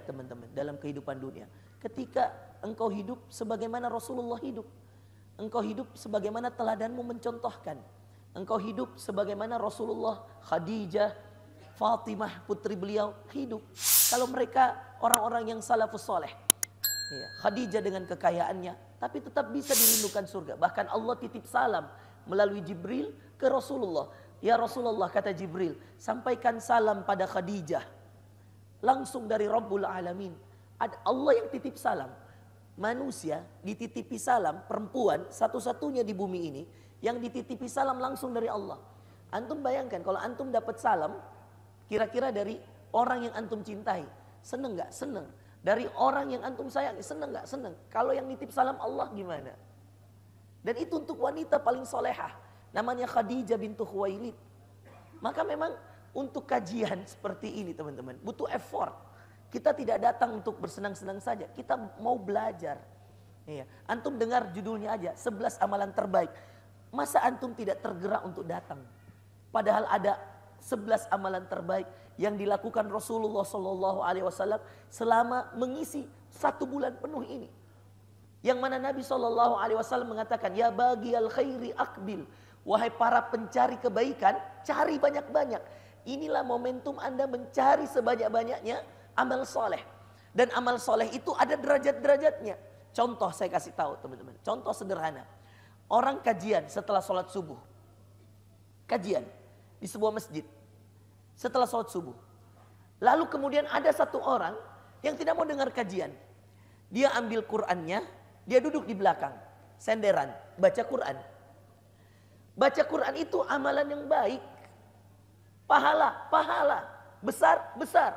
teman-teman dalam kehidupan dunia. Ketika engkau hidup sebagaimana Rasulullah hidup. Engkau hidup sebagaimana teladanmu mencontohkan. Engkau hidup sebagaimana Rasulullah, Khadijah, Fatimah putri beliau hidup. Kalau mereka orang-orang yang salafus soleh. Ya, Khadijah dengan kekayaannya, tapi tetap bisa dirindukan surga. Bahkan Allah titip salam melalui Jibril ke Rasulullah. Ya Rasulullah, kata Jibril, sampaikan salam pada Khadijah. Langsung dari Rabbul Alamin. Allah yang titip salam. Manusia dititipi salam, perempuan satu-satunya di bumi ini yang dititipi salam langsung dari Allah. Antum bayangkan kalau antum dapat salam kira-kira dari orang yang antum cintai, seneng gak? Seneng. Dari orang yang antum sayangi, seneng gak? Seneng. Kalau yang nitip salam Allah gimana? Dan itu untuk wanita paling solehah, namanya Khadijah bintu Khuwailid. Maka memang untuk kajian seperti ini teman-teman butuh effort. Kita tidak datang untuk bersenang-senang saja, kita mau belajar. Iya. Antum dengar judulnya aja, 11 amalan terbaik. Masa antum tidak tergerak untuk datang? Padahal ada 11 amalan terbaik yang dilakukan Rasulullah SAW selama mengisi 1 bulan penuh ini. Yang mana Nabi SAW mengatakan, ya bagiyal khairi akbil. Wahai para pencari kebaikan, cari banyak-banyak. Inilah momentum Anda mencari sebanyak-banyaknya amal soleh. Dan amal soleh itu ada derajat-derajatnya. Contoh saya kasih tahu teman-teman. Contoh sederhana. Orang kajian setelah sholat subuh. Kajian di sebuah masjid. Setelah sholat subuh. Lalu kemudian ada satu orang yang tidak mau dengar kajian. Dia ambil Qur'annya, dia duduk di belakang. Senderan, baca Qur'an. Baca Qur'an itu amalan yang baik. Pahala, pahala. Besar, besar.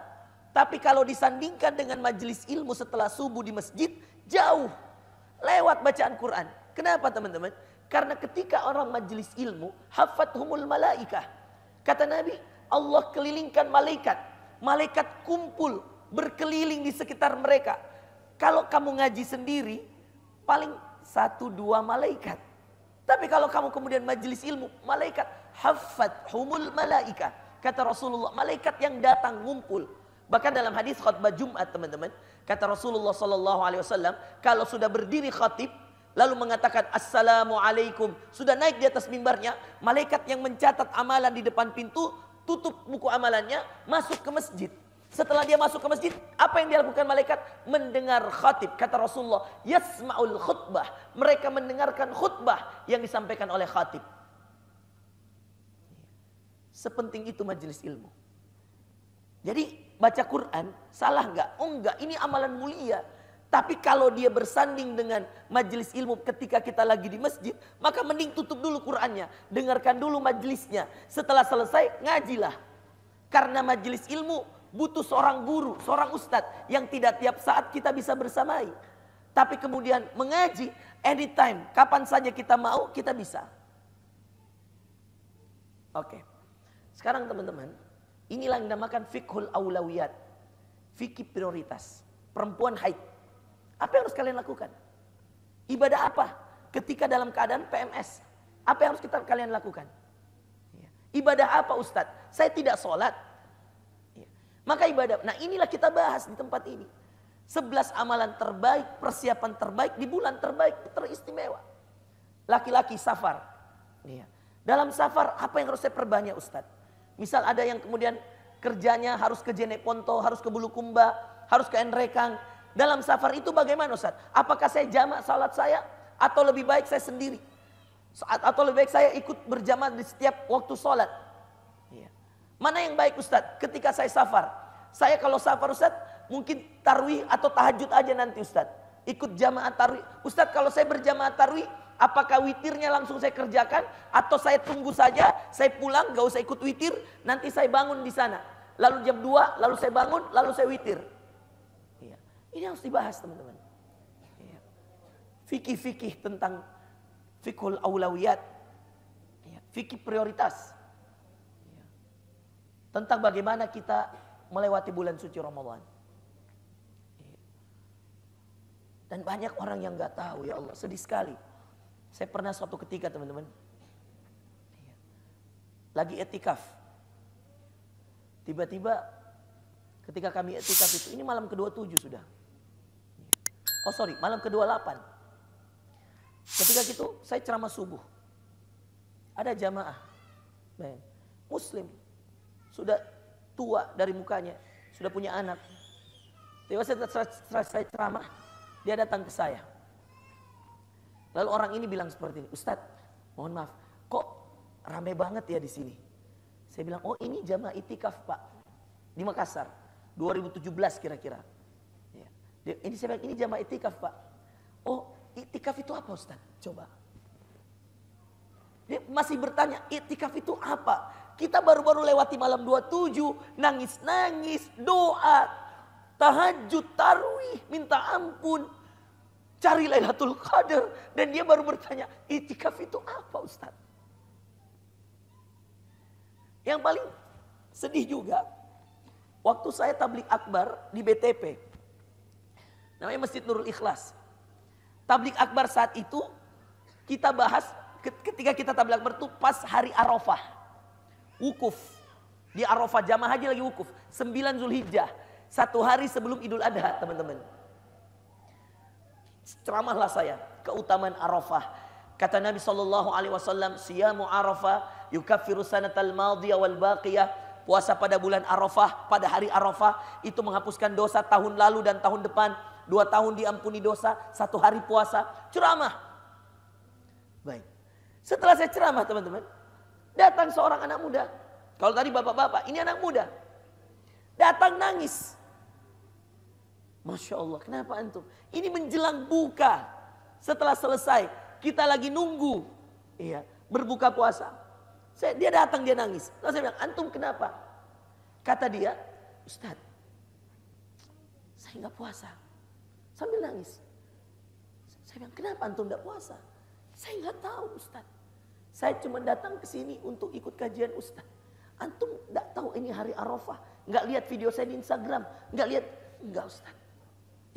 Tapi kalau disandingkan dengan majelis ilmu setelah subuh di masjid, jauh. Lewat bacaan Quran. Kenapa teman-teman? Karena ketika orang majelis ilmu, hafathumul malaikah. Kata Nabi, Allah kelilingkan malaikat. Malaikat kumpul, berkeliling di sekitar mereka. Kalau kamu ngaji sendiri, paling 1-2 malaikat. Tapi kalau kamu kemudian majelis ilmu, malaikat hafathumul malaikah. Kata Rasulullah, malaikat yang datang ngumpul. Bahkan dalam hadis khutbah Jumat teman-teman, kata Rasulullah SAW, kalau sudah berdiri khatib, lalu mengatakan Assalamualaikum, sudah naik di atas mimbarnya, malaikat yang mencatat amalan di depan pintu, tutup buku amalannya, masuk ke masjid. Setelah dia masuk ke masjid, apa yang dilakukan malaikat? Mendengar khatib. Kata Rasulullah, yasma'ul khutbah. Mereka mendengarkan khutbah yang disampaikan oleh khatib. Sepenting itu majelis ilmu. Jadi baca Quran salah enggak? Oh enggak, ini amalan mulia. Tapi kalau dia bersanding dengan majelis ilmu ketika kita lagi di masjid, maka mending tutup dulu Qurannya, dengarkan dulu majelisnya. Setelah selesai ngajilah. Karena majelis ilmu butuh seorang guru, seorang ustadz yang tidak tiap saat kita bisa bersamai. Tapi kemudian mengaji anytime, kapan saja kita mau, kita bisa. Oke. Sekarang teman-teman, inilah yang dinamakan fiqhul aulawiyat. Fikih prioritas. Perempuan haid. Apa yang harus kalian lakukan? Ibadah apa? Ketika dalam keadaan PMS. Apa yang harus kalian lakukan? Ibadah apa Ustadz? Saya tidak sholat. Maka ibadah. Nah inilah kita bahas di tempat ini. 11 amalan terbaik, persiapan terbaik di bulan terbaik, teristimewa. Laki-laki safar. Dalam safar apa yang harus saya perbanyak Ustadz? Misal ada yang kemudian kerjanya harus ke Jeneponto, harus ke Bulukumba, harus ke Enrekang. Dalam safar itu bagaimana Ustaz? Apakah saya jamak salat saya? Atau lebih baik saya sendiri? Atau lebih baik saya ikut berjamaah di setiap waktu salat? Mana yang baik Ustaz? Ketika saya safar. Saya kalau safar Ustaz, mungkin tarwih atau tahajud aja nanti Ustaz. Ikut jamaah tarwih. Ustaz kalau saya berjamaah tarwih, apakah witirnya langsung saya kerjakan atau saya tunggu saja, saya pulang gak usah ikut witir, nanti saya bangun di sana. Lalu jam 2, lalu saya bangun, lalu saya witir. Ini harus dibahas teman-teman. Fikih-fikih tentang fiqhul aulawiyat. Fikih prioritas. Tentang bagaimana kita melewati bulan suci Ramadan. Dan banyak orang yang gak tahu, ya Allah, sedih sekali. Saya pernah suatu ketika teman-teman, lagi etikaf. Tiba-tiba Ketika kami i'tikaf itu, ini malam ke-27 sudah. Oh sorry, malam ke-28. Ketika itu saya ceramah subuh. Ada jamaah, muslim, sudah tua dari mukanya, sudah punya anak. Setelah saya ceramah, dia datang ke saya. Lalu orang ini bilang seperti ini, Ustadz, mohon maaf, kok ramai banget ya di sini? Saya bilang, oh ini jamaah itikaf Pak, di Makassar, 2017 kira-kira. Ini saya bilang, ini jamaah itikaf Pak. Oh, itikaf itu apa Ustaz? Coba. Dia masih bertanya, itikaf itu apa? Kita baru-baru lewati malam 27, nangis-nangis, doa, tahajud, tarawih, minta ampun, cari Lailatul Qadar. Dan dia baru bertanya, itikaf itu apa Ustaz? Yang paling sedih juga, waktu saya tablik akbar di BTP, namanya Masjid Nurul Ikhlas. Tablik akbar saat itu kita bahas ketika kita tablik akbar itu pas hari Arafah. Wukuf. Di Arafah jamaah haji lagi wukuf. 9 Zulhijjah. 1 hari sebelum Idul Adha teman-teman. Ceramahlah saya. Keutamaan Arafah. Kata Nabi SAW, Siyamu Arafah yukaffiru sanatal madiyah wal baqiyah. Puasa pada bulan Arafah, pada hari Arafah itu menghapuskan dosa tahun lalu dan tahun depan. 2 tahun diampuni dosa, 1 hari puasa, ceramah. Baik. Setelah saya ceramah teman-teman, datang seorang anak muda. Kalau tadi bapak-bapak, ini anak muda. Datang nangis. Masya Allah, kenapa antum? Ini menjelang buka. Setelah selesai, kita lagi nunggu. Iya, berbuka puasa. Dia datang, dia nangis. Lalu saya bilang, antum kenapa? Kata dia, Ustadz, saya nggak puasa. Sambil nangis. Saya bilang, kenapa antum tidak puasa? Saya nggak tahu Ustaz. Saya cuma datang ke sini untuk ikut kajian Ustaz. Antum tidak tahu ini hari Arafah. Nggak lihat video saya di Instagram. Nggak Ustaz.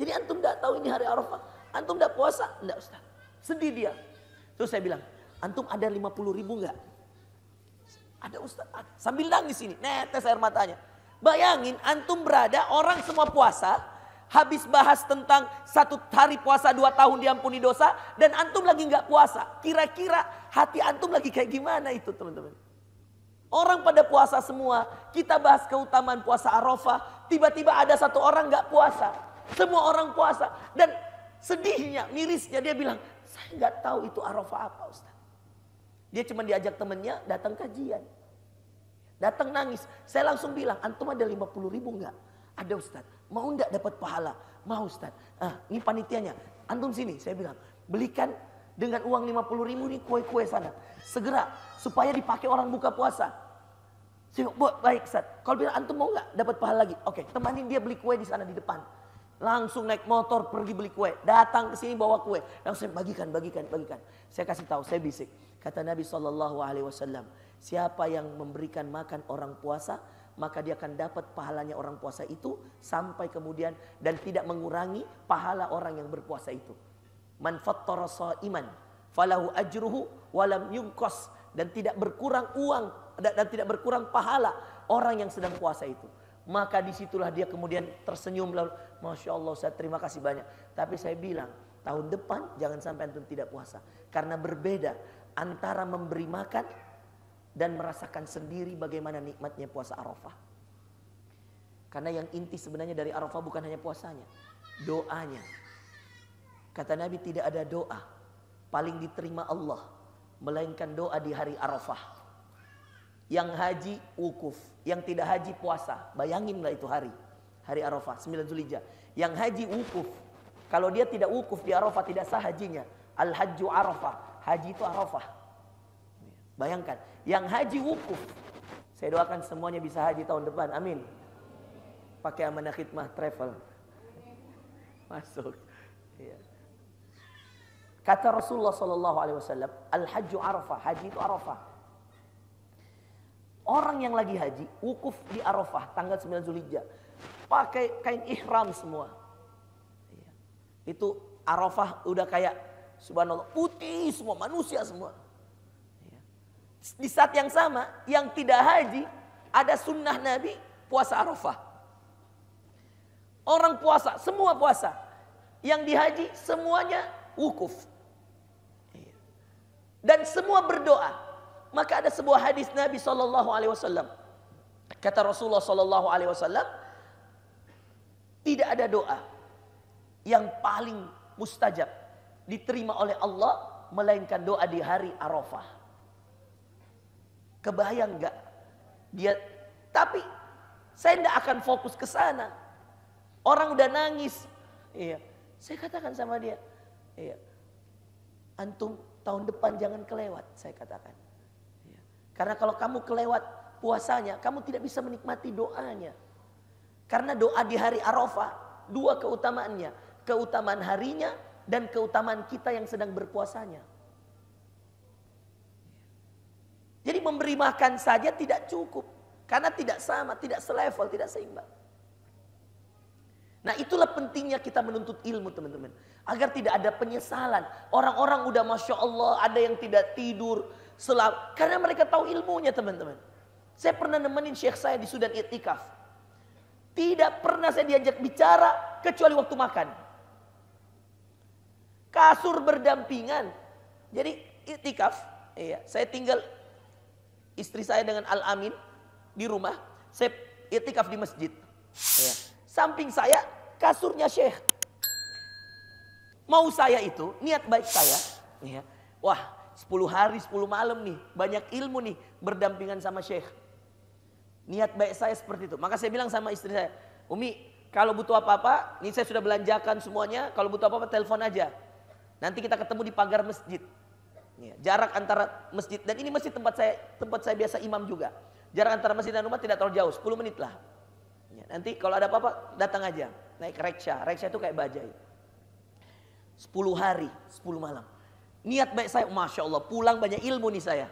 Jadi antum tidak tahu ini hari Arafah. Antum tidak puasa? Enggak Ustaz. Sedih dia. Terus saya bilang, antum ada 50.000 nggak? Ada Ustaz. Ada. Sambil nangis ini, netes air matanya. Bayangin antum berada, orang semua puasa. Habis bahas tentang 1 hari puasa 2 tahun diampuni dosa. Dan antum lagi nggak puasa. Kira-kira hati antum lagi kayak gimana itu teman-teman? Orang pada puasa semua. Kita bahas keutamaan puasa Arafah. Tiba-tiba ada 1 orang nggak puasa. Semua orang puasa. Dan sedihnya, mirisnya dia bilang, saya nggak tahu itu Arafah apa Ustaz. Dia cuma diajak temennya datang kajian. Datang nangis. Saya langsung bilang, antum ada 50.000 nggak? Ada Ustaz. Mau enggak dapat pahala? Mau Ustaz. Ini panitianya. Antum sini, saya bilang. Belikan dengan uang 50.000 nih kue-kue sana. Segera supaya dipakai orang buka puasa. Saya bilang, baik Ustaz. Kalau bilang antum mau enggak dapat pahala lagi? Oke, temanin dia beli kue di sana di depan. Langsung naik motor pergi beli kue. Datang ke sini bawa kue. Langsung bagikan. Saya kasih tahu, saya bisik. Kata Nabi SAW, siapa yang memberikan makan orang puasa, maka dia akan dapat pahalanya orang puasa itu sampai kemudian dan tidak mengurangi pahala orang yang berpuasa itu. Man fattara shaiman falahu ajruhu walam yunqas, dan tidak berkurang uang dan tidak berkurang pahala orang yang sedang puasa itu. Maka disitulah dia kemudian tersenyum lalu, Masya Allah saya terima kasih banyak. Tapi saya bilang tahun depan jangan sampai antum tidak puasa, karena berbeda antara memberi makan dan merasakan sendiri bagaimana nikmatnya puasa Arafah. Karena yang inti sebenarnya dari Arafah bukan hanya puasanya, doanya. Kata Nabi, tidak ada doa paling diterima Allah melainkan doa di hari Arafah. Yang haji wukuf, yang tidak haji puasa. Bayanginlah itu hari Arafah 9 Zulhijjah. Yang haji wukuf. Kalau dia tidak wukuf di Arafah tidak sah hajinya. Al-hajju Arafah, haji itu Arafah. Bayangkan, yang haji wukuf. Saya doakan semuanya bisa haji tahun depan, amin. Pakai amanah khidmah travel. Masuk. Ya. Kata Rasulullah SAW, Al-hajju Arafah, haji itu Arafah. Orang yang lagi haji, wukuf di Arafah, tanggal 9 Zulhijjah. Pakai kain ihram semua. Ya. Itu Arafah udah kayak, subhanallah, putih semua, manusia semua. Di saat yang sama, yang tidak haji, ada sunnah Nabi puasa Arafah. Orang puasa, semua puasa. Yang di haji semuanya wukuf. Dan semua berdoa. Maka ada sebuah hadis Nabi SAW. Kata Rasulullah SAW, tidak ada doa yang paling mustajab diterima oleh Allah melainkan doa di hari Arafah. Kebayang nggak? Dia, tapi saya tidak akan fokus ke sana. Orang udah nangis. Iya. Saya katakan sama dia, iya. Antum tahun depan jangan kelewat, saya katakan. Iya. Karena kalau kamu kelewat puasanya, kamu tidak bisa menikmati doanya. Karena doa di hari Arafah, dua keutamaannya. Keutamaan harinya dan keutamaan kita yang sedang berpuasanya. Jadi memberi makan saja tidak cukup. Karena tidak sama, tidak selevel, tidak seimbang. Nah itulah pentingnya kita menuntut ilmu teman-teman. Agar tidak ada penyesalan. Orang-orang udah Masya Allah ada yang tidak tidur. Karena mereka tahu ilmunya teman-teman. Saya pernah nemenin syekh saya di Sudan I'tikaf. Tidak pernah saya diajak bicara kecuali waktu makan. Kasur berdampingan. Jadi i'tikaf, iya, saya tinggal istri saya dengan Al-Amin di rumah. Saya i'tikaf di masjid. Iya. Samping saya kasurnya syekh. Mau saya itu, niat baik saya, iya, wah 10 hari 10 malam nih, banyak ilmu nih berdampingan sama syekh. Niat baik saya seperti itu. Maka saya bilang sama istri saya, Umi, kalau butuh apa-apa, ini saya sudah belanjakan semuanya, kalau butuh apa-apa telepon aja. Nanti kita ketemu di pagar masjid. Ya, jarak antara masjid, dan ini masjid tempat saya biasa imam juga. Jarak antara masjid dan rumah tidak terlalu jauh, 10 menit lah. Ya, nanti kalau ada apa-apa, datang aja. Naik reksha, reksha itu kayak bajai. 10 hari, 10 malam. Niat baik saya, Masya Allah, pulang banyak ilmu nih saya.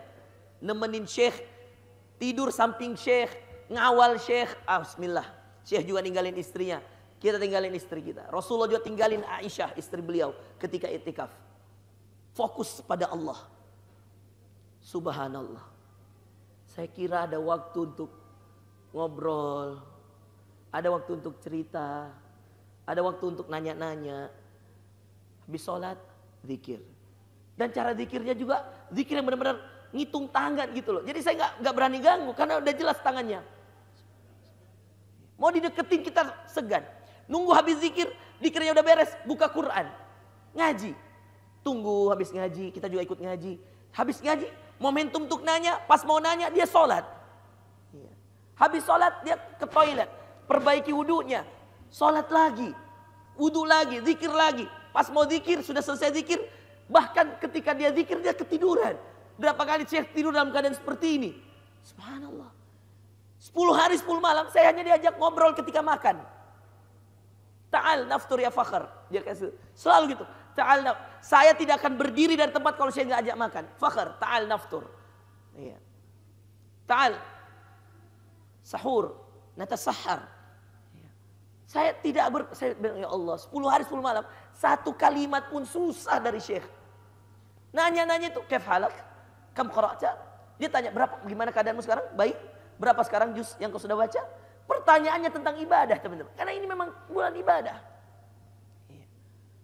Nemenin syekh, tidur samping syekh, ngawal syekh, bismillah. Syekh juga ninggalin istrinya, kita tinggalin istri kita. Rasulullah juga tinggalin Aisyah, istri beliau ketika i'tikaf. Fokus pada Allah. Subhanallah. Saya kira ada waktu untuk ngobrol, ada waktu untuk cerita, ada waktu untuk nanya-nanya. Habis sholat, zikir. Dan cara zikirnya juga zikir yang benar-benar ngitung tangan gitu loh. Jadi saya nggak berani ganggu karena udah jelas tangannya. Mau dideketin kita segan. Nunggu habis zikir, zikirnya udah beres, buka Quran, ngaji. Tunggu habis ngaji, kita juga ikut ngaji. Habis ngaji, momentum untuk nanya, pas mau nanya dia sholat. Habis sholat dia ke toilet, perbaiki wudunya, sholat lagi, wudu lagi, zikir lagi. Pas mau zikir, sudah selesai zikir, bahkan ketika dia zikir dia ketiduran. Berapa kali Syekh tidur dalam keadaan seperti ini? Subhanallah. 10 hari 10 malam saya hanya diajak ngobrol ketika makan. Ta'al naftur ya fakhr. Dia kasih selalu gitu. Ta'al saya tidak akan berdiri dari tempat kalau saya nggak ajak makan. Fakhr, ta'al naftur. Iya. Ta'al sahur, natasahhar. Saya tidak saya bilang ya Allah, 10 hari 10 malam, satu kalimat pun susah dari Syekh. Nanya-nanya itu, kaif halak? Kam qara'ta? Dia tanya, berapa, gimana keadaanmu sekarang? Baik. Berapa sekarang juz yang kau sudah baca? Pertanyaannya tentang ibadah, teman-teman. Karena ini memang bulan ibadah.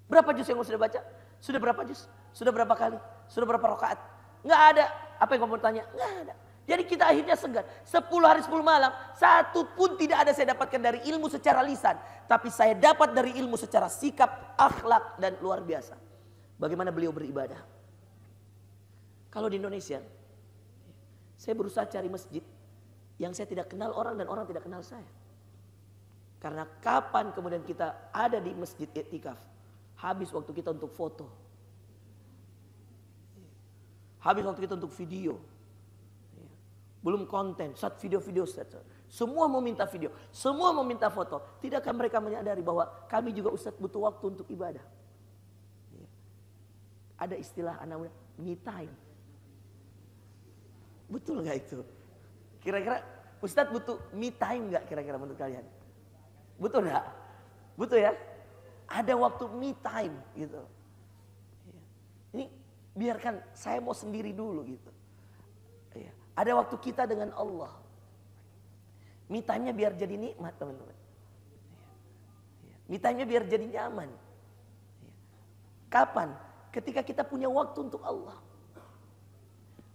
Berapa juz yang kau sudah baca? Sudah berapa juz? Sudah berapa kali? Sudah berapa rakaat? Enggak ada. Apa yang kau mau tanya? Enggak ada. Jadi kita akhirnya segan. 10 hari 10 malam, satu pun tidak ada saya dapatkan dari ilmu secara lisan. Tapi saya dapat dari ilmu secara sikap, akhlak, dan luar biasa. Bagaimana beliau beribadah. Kalau di Indonesia, saya berusaha cari masjid yang saya tidak kenal orang dan orang tidak kenal saya. Karena kapan kemudian kita ada di masjid i'tikaf, habis waktu kita untuk foto. Habis waktu kita untuk video. Belum konten, saat video-video semua mau minta video, semua mau minta foto. Tidakkah mereka menyadari bahwa kami juga Ustadz butuh waktu untuk ibadah? Ada istilah anak muda, me time. Betul gak itu? Kira-kira Ustadz butuh me time gak kira-kira menurut kalian? Betul gak? Betul ya? Ada waktu me time gitu. Ini biarkan saya mau sendiri dulu gitu. Ada waktu kita dengan Allah. Me time-nya biar jadi nikmat teman-teman. Me time-nya biar jadi nyaman. Kapan? Ketika kita punya waktu untuk Allah.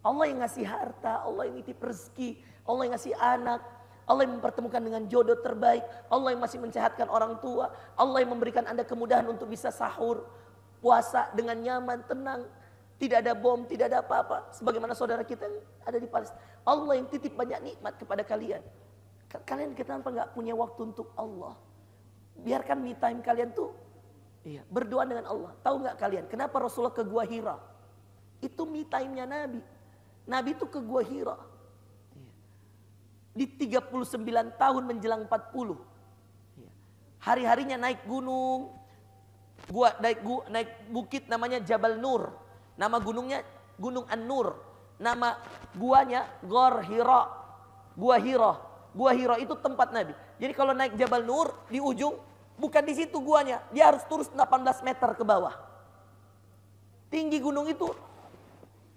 Allah yang ngasih harta, Allah yang nitip rezeki, Allah yang ngasih anak, Allah yang mempertemukan dengan jodoh terbaik, Allah yang masih mensehatkan orang tua, Allah yang memberikan Anda kemudahan untuk bisa sahur, puasa dengan nyaman, tenang, tidak ada bom, tidak ada apa-apa. Sebagaimana saudara kita yang ada di Palestina. Allah yang titip banyak nikmat kepada kalian. Kalian kenapa nggak punya waktu untuk Allah? Biarkan me time kalian tuh berdoa dengan Allah. Tahu nggak kalian kenapa Rasulullah ke Gua Hira? Itu me time-nya Nabi. Nabi itu ke Gua Hira. Di 39 tahun menjelang 40. Hari-harinya naik gunung. Naik bukit namanya Jabal Nur. Nama gunungnya Gunung An-Nur. Nama guanya Ghor Hira. Gua Hira. Gua Hira itu tempat Nabi. Jadi kalau naik Jabal Nur di ujung, bukan di situ guanya. Dia harus terus 18 meter ke bawah. Tinggi gunung itu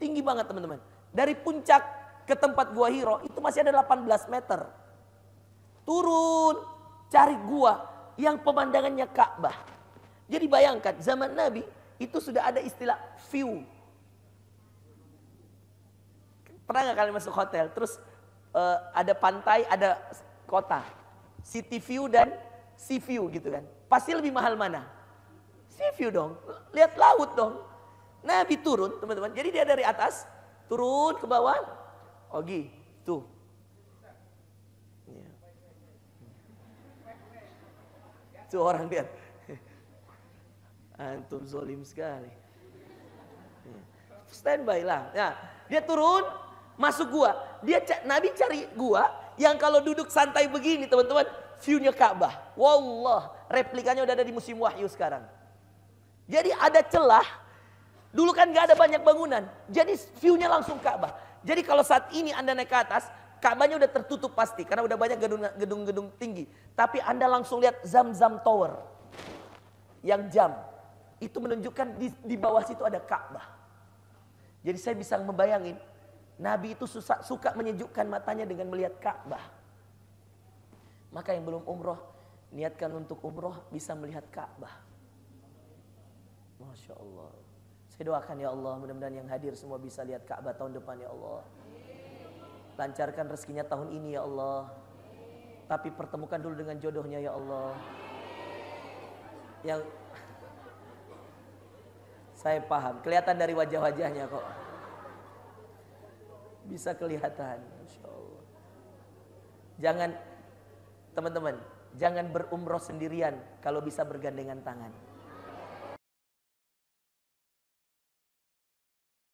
tinggi banget teman-teman. Dari puncak ke tempat Gua Hira itu masih ada 18 meter. Turun, cari gua yang pemandangannya Ka'bah. Jadi bayangkan zaman Nabi itu sudah ada istilah view. Pernah gak kalian masuk hotel terus ada pantai, ada kota. City view dan sea view gitu kan. Pasti lebih mahal mana? Sea view dong. Lihat laut dong. Nabi turun teman-teman. Jadi dia dari atas turun ke bawah. Ogi, tuh. Tuh orang lihat. Antum zolim sekali. Standby lah. Ya, dia turun, masuk gua. Nabi cari gua yang kalau duduk santai begini teman-teman, view-nya Ka'bah. Wallah, replikanya udah ada di musim wahyu sekarang. Jadi ada celah. Dulu kan gak ada banyak bangunan. Jadi view-nya langsung Ka'bah. Jadi kalau saat ini Anda naik ke atas, Ka'bahnya udah tertutup pasti. Karena udah banyak gedung-gedung tinggi. Tapi Anda langsung lihat Zam-Zam Tower. Yang jam. Itu menunjukkan di bawah situ ada Ka'bah. Jadi saya bisa membayangin. Nabi itu suka menyejukkan matanya dengan melihat Ka'bah. Maka yang belum umroh, niatkan untuk umroh bisa melihat Ka'bah. Masya Allah. Saya doakan ya Allah, mudah-mudahan yang hadir semua bisa lihat Ka'bah tahun depan ya Allah. Lancarkan rezekinya tahun ini ya Allah. Tapi pertemukan dulu dengan jodohnya ya Allah. Yang saya paham, kelihatan dari wajah-wajahnya kok. Bisa kelihatan, Masya Allah. Jangan, teman-teman, jangan berumroh sendirian kalau bisa bergandengan tangan.